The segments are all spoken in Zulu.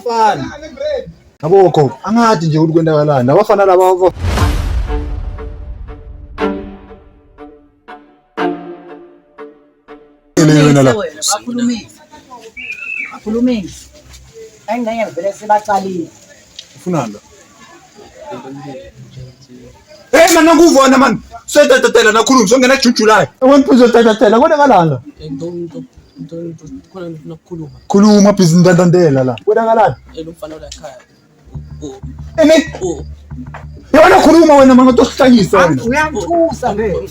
abafana. Yabo gogo, angathi nje ukuthi kwenzakalani. Abafana laba wena la. Bakhulumisi. Engeke vele sebaqalile. Ufunani la? Man nakuvona man. Setatela nakhuluma songena jujulayo. Wemphuzo tatatela kwenzakalani la? Khona nokukhuluma. Khuluma bhizi ndandandela la. Kwenzakalani? Umfana la ekhaya. Yona khuluma wena manje utokuhlanyisa wena. Uyangithusa nje.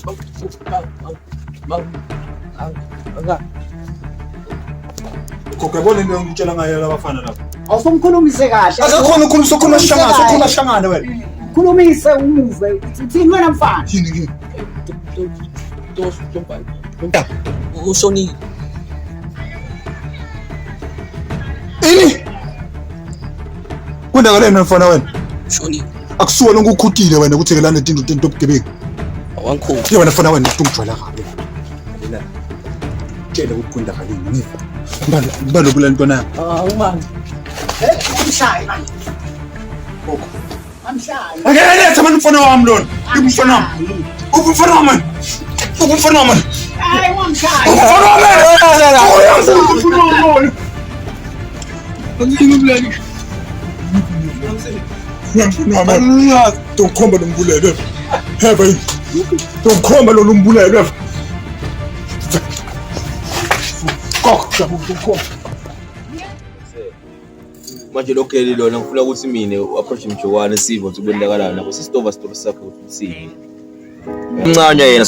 Gogo yabona into engitshela ngayo labafana lapha. Awusumkhulumise kahle. Akakhona ukukhuluma sokhuluma sihlangana wena. Khulumise umuve. Uthini wena mfana? Yini? Ushonile. Ini? Kwenzakaleni mfana wena? Ushonile. Akusuwa lonke ukhutile wena kuthekelana into obugebengu. Awangikho. Ke wena mfana wena ungijwayela kabi. Yena. Tshela ukukunda kalini. Ngibalo kula ntwana. Awumani. Umshayi manje. Amshayi. Akele thama mfana wami lona. Umfana wami. Umfana wami. Umfana wami. Hayi wamshayi. Umfana wami. Umfana wami. Angiyibulali. Don't come and bullet them. Heaven. Don't come and bullet them. Manje lokho lona ngifuna ukuthi mina approach Mjokwane sivo ukuthi kwenzakalani nabo sisitova story sakhe ukuthi sini. Umncane yena